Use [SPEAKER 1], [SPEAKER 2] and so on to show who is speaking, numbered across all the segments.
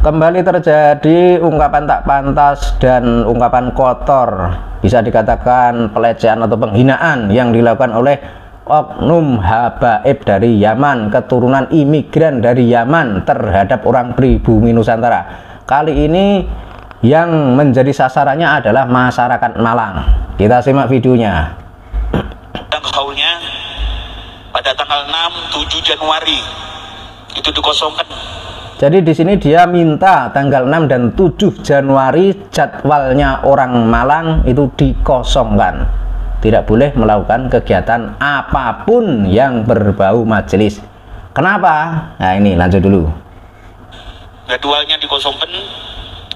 [SPEAKER 1] Kembali terjadi ungkapan tak pantas dan ungkapan kotor, bisa dikatakan pelecehan atau penghinaan yang dilakukan oleh oknum habaib dari Yaman, keturunan imigran dari Yaman terhadap orang pribumi Nusantara. Kali ini yang menjadi sasarannya adalah masyarakat Malang. Kita simak videonya.
[SPEAKER 2] Haulnya pada tanggal 6-7 Januari itu dikosongkan. Jadi di sini dia minta tanggal 6 dan 7 Januari jadwalnya orang Malang itu dikosongkan. Tidak boleh melakukan kegiatan apapun yang berbau majelis. Kenapa? Nah ini lanjut dulu. Jadwalnya dikosongkan,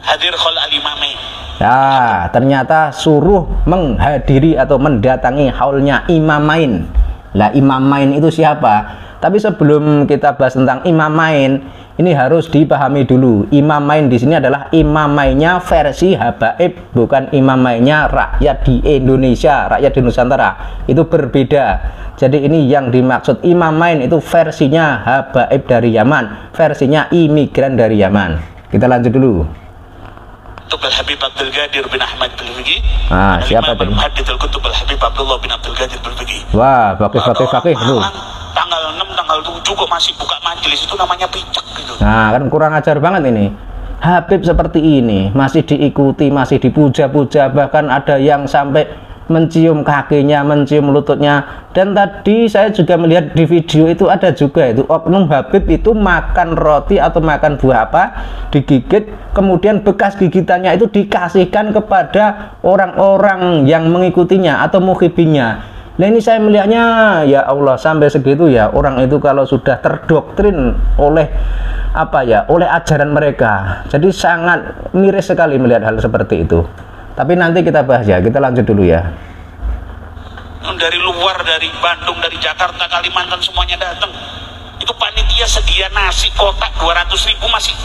[SPEAKER 2] hadir khol al-imamain. Nah, ternyata suruh menghadiri atau mendatangi haulnya imamain. Lah imamain itu siapa? Tapi sebelum kita bahas tentang imamain, ini harus dipahami dulu. Imamain di sini adalah imamainnya versi habaib, bukan imamainnya rakyat di Indonesia, rakyat di Nusantara. Itu berbeda. Jadi ini yang dimaksud imamain itu versinya habaib dari Yaman, versinya imigran dari Yaman. Kita lanjut dulu. Kutub Al-Habib Abdul Qadir bin Ahmad Al-Fiqi. Siapa tadi? Muhaddits Al-Kutub Al-Habib Abdullah bin Abdul Qadir Al-Fiqi. Wah, fakih lu. Tanggal 6, tanggal 7 kok masih buka majelis, itu namanya picek gitu. Nah, kan kurang ajar banget ini. Habib seperti ini masih diikuti, masih dipuja-puja, bahkan ada yang sampai mencium kakinya, mencium lututnya. Dan tadi saya juga melihat di video itu ada juga itu oknum Habib itu makan roti atau makan buah apa, digigit, kemudian bekas gigitannya itu dikasihkan kepada orang-orang yang mengikutinya atau muhibbinya. Nah ini saya melihatnya, ya Allah, sampai segitu ya orang itu kalau sudah terdoktrin oleh oleh ajaran mereka. Jadi sangat miris sekali melihat hal seperti itu. Tapi nanti kita bahas ya, kita lanjut dulu ya. Dari luar, dari Bandung, dari Jakarta, Kalimantan semuanya datang. Itu panitia sedia nasi kotak 200.000 masih.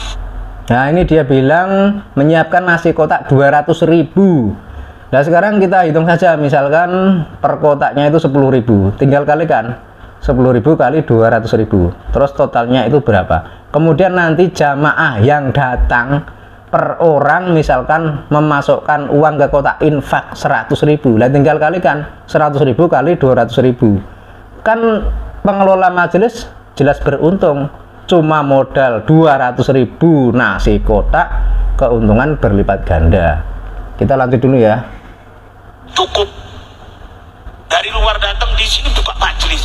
[SPEAKER 2] Nah ini dia bilang menyiapkan nasi kotak 200.000. Nah sekarang kita hitung saja, misalkan per kotaknya itu 10.000, tinggal kalikan 10.000 kali 200.000, terus totalnya itu berapa. Kemudian nanti jamaah yang datang per orang misalkan memasukkan uang ke kotak infak 100.000, lah tinggal kalikan 100.000 kali 200.000. Kan pengelola majelis jelas beruntung, cuma modal 200.000 nasi kotak, keuntungan berlipat ganda. Kita lanjut dulu ya. Cukup dari luar datang di sini buka majelis.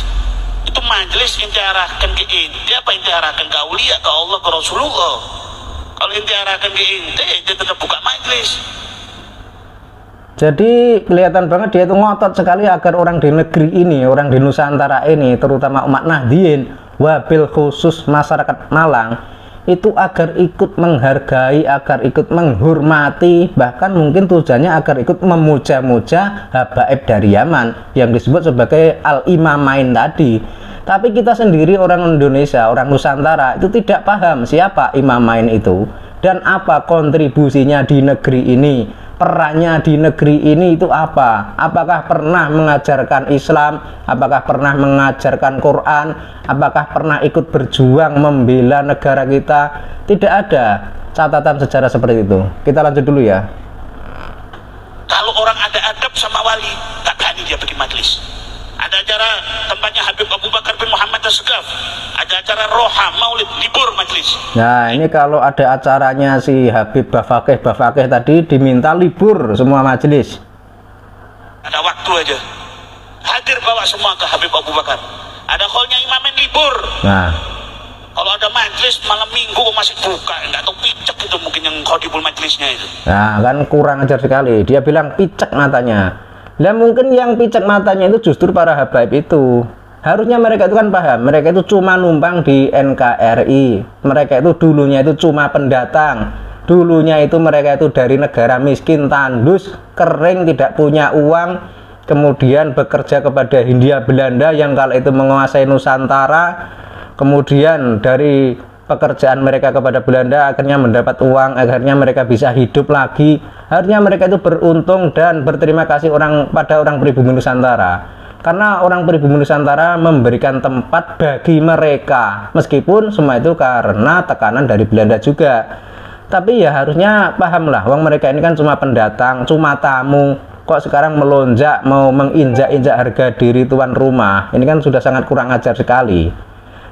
[SPEAKER 2] Itu majelis yang diarahkan ke ente, apa yang diarahkan ke aulia, ke Allah, ke Rasulullah. Kalau yang diarahkan ke ente, dia tetap buka majelis. Jadi kelihatan banget dia itu ngotot sekali agar orang di negeri ini, orang di Nusantara ini, terutama umat Nahdien, wabil khusus masyarakat Malang, itu agar ikut menghargai, agar ikut menghormati, bahkan mungkin tujuannya agar ikut memuja-muja habaib dari Yaman yang disebut sebagai al-imamain tadi. Tapi kita sendiri orang Indonesia, orang Nusantara itu tidak paham siapa imamain itu dan apa kontribusinya di negeri ini, perannya di negeri ini itu apa. Apakah pernah mengajarkan Islam, apakah pernah mengajarkan Quran, apakah pernah ikut berjuang membela negara kita. Tidak ada catatan sejarah seperti itu. Kita lanjut dulu ya. Kalau orang ada adab sama wali, tak berani dia bikin majelis. Ada acara tempatnya Habib Abu Bakar bin Muhammad As-Segaf, ada acara roha, maulid, libur majelis. Nah ini kalau ada acaranya si Habib Bafakih tadi diminta libur semua majelis. Ada waktu aja, hadir bawa semua ke Habib Abu Bakar. Ada callnya imamen libur. Nah kalau ada majelis malam minggu masih buka, nggak tahu picek itu mungkin yang khodibul majelisnya itu. Nah kan kurang ajar sekali, dia bilang picek matanya. Lah mungkin yang picek matanya itu justru para habaib itu. Harusnya mereka itu kan paham, mereka itu cuma numpang di NKRI, mereka itu dulunya itu cuma pendatang, dulunya itu mereka itu dari negara miskin, tandus, kering, tidak punya uang, kemudian bekerja kepada Hindia Belanda yang kala itu menguasai Nusantara, kemudian dari pekerjaan mereka kepada Belanda akhirnya mendapat uang, akhirnya mereka bisa hidup lagi. Harusnya mereka itu beruntung dan berterima kasih pada orang pribumi Nusantara, karena orang pribumi Nusantara memberikan tempat bagi mereka, meskipun semua itu karena tekanan dari Belanda juga.
[SPEAKER 1] Tapi ya harusnya pahamlah, wong mereka ini kan cuma pendatang, cuma tamu, kok sekarang melonjak mau menginjak-injak harga diri tuan rumah. Ini kan sudah sangat kurang ajar sekali.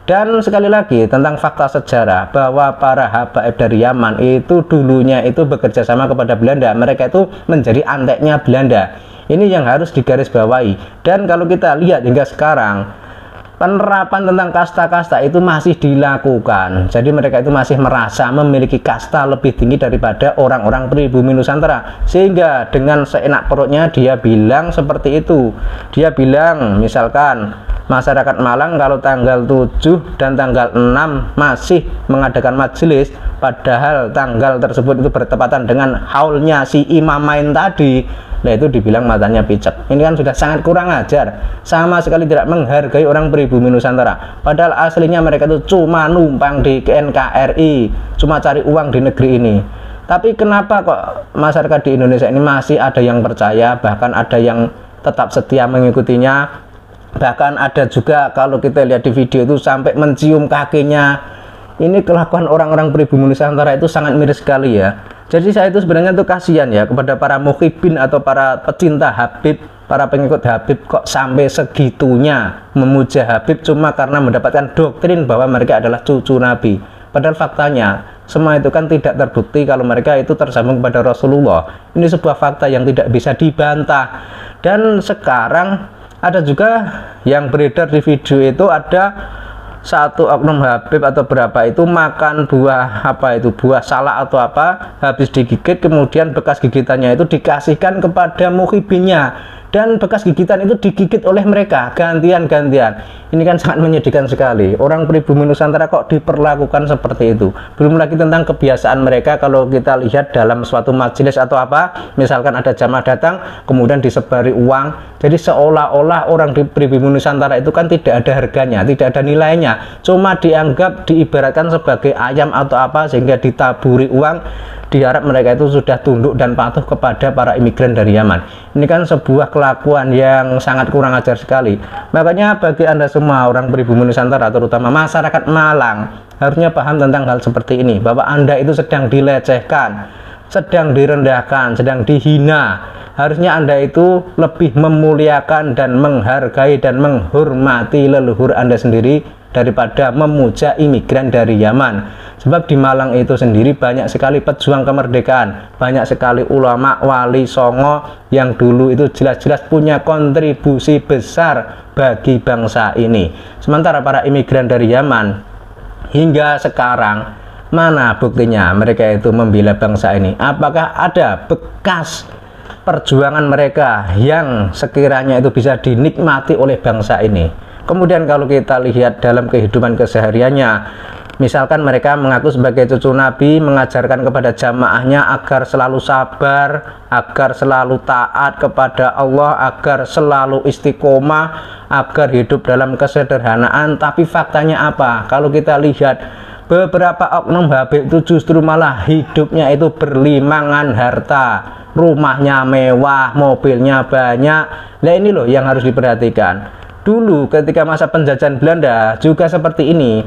[SPEAKER 1] Dan sekali lagi tentang fakta sejarah bahwa para habaib dari Yaman itu dulunya itu bekerja sama kepada Belanda. Mereka itu menjadi anteknya Belanda. Ini yang harus digarisbawahi. Dan kalau kita lihat hingga sekarang, penerapan tentang kasta-kasta itu masih dilakukan. Jadi mereka itu masih merasa memiliki kasta lebih tinggi daripada orang-orang pribumi Nusantara. Sehingga dengan seenak perutnya dia bilang seperti itu. Dia bilang misalkan masyarakat Malang kalau tanggal 7 dan tanggal 6 masih mengadakan majelis, padahal tanggal tersebut itu bertepatan dengan haulnya si Imam Main tadi. Nah itu dibilang matanya picek. Ini kan sudah sangat kurang ajar, sama sekali tidak menghargai orang pribumi Nusantara. Padahal aslinya mereka itu cuma numpang di NKRI, cuma cari uang di negeri ini. Tapi kenapa kok masyarakat di Indonesia ini masih ada yang percaya, bahkan ada yang tetap setia mengikutinya. Bahkan ada juga kalau kita lihat di video itu sampai mencium kakinya. Ini kelakuan orang-orang pribumi Nusantara itu sangat miris sekali ya. Jadi saya itu sebenarnya tuh kasihan ya kepada para muhibin atau para pecinta Habib, para pengikut Habib, kok sampai segitunya memuja Habib cuma karena mendapatkan doktrin bahwa mereka adalah cucu Nabi. Padahal faktanya semua itu kan tidak terbukti kalau mereka itu tersambung kepada Rasulullah. Ini sebuah fakta yang tidak bisa dibantah. Dan sekarang ada juga yang beredar di video itu ada satu oknum Habib atau berapa itu makan buah apa itu, buah salak atau apa, habis digigit kemudian bekas gigitannya itu dikasihkan kepada muhibinnya, dan bekas gigitan itu digigit oleh mereka gantian-gantian. Ini kan sangat menyedihkan sekali. Orang pribumi Nusantara kok diperlakukan seperti itu. Belum lagi tentang kebiasaan mereka kalau kita lihat dalam suatu majelis atau apa, misalkan ada jamaah datang kemudian disebari uang. Jadi seolah-olah orang di pribumi Nusantara itu kan tidak ada harganya, tidak ada nilainya, cuma dianggap diibaratkan sebagai ayam atau apa sehingga ditaburi uang. Diharap mereka itu sudah tunduk dan patuh kepada para imigran dari Yaman. Ini kan sebuah kelakuan yang sangat kurang ajar sekali. Makanya bagi Anda semua orang pribumi Nusantara, terutama masyarakat Malang, harusnya paham tentang hal seperti ini, bahwa Anda itu sedang dilecehkan, sedang direndahkan, sedang dihina. Harusnya Anda itu lebih memuliakan dan menghargai dan menghormati leluhur Anda sendiri daripada memuja imigran dari Yaman. Sebab di Malang itu sendiri banyak sekali pejuang kemerdekaan, banyak sekali ulama, wali songo yang dulu itu jelas-jelas punya kontribusi besar bagi bangsa ini. Sementara para imigran dari Yaman hingga sekarang, mana buktinya mereka itu membela bangsa ini? Apakah ada bekas perjuangan mereka yang sekiranya itu bisa dinikmati oleh bangsa ini? Kemudian kalau kita lihat dalam kehidupan kesehariannya, misalkan mereka mengaku sebagai cucu Nabi, mengajarkan kepada jamaahnya agar selalu sabar, agar selalu taat kepada Allah, agar selalu istiqomah, agar hidup dalam kesederhanaan. Tapi faktanya apa? Kalau kita lihat beberapa oknum Habib itu justru malah hidupnya itu berlimangan harta, rumahnya mewah, mobilnya banyak. Nah ini loh yang harus diperhatikan. Dulu ketika masa penjajahan Belanda juga seperti ini.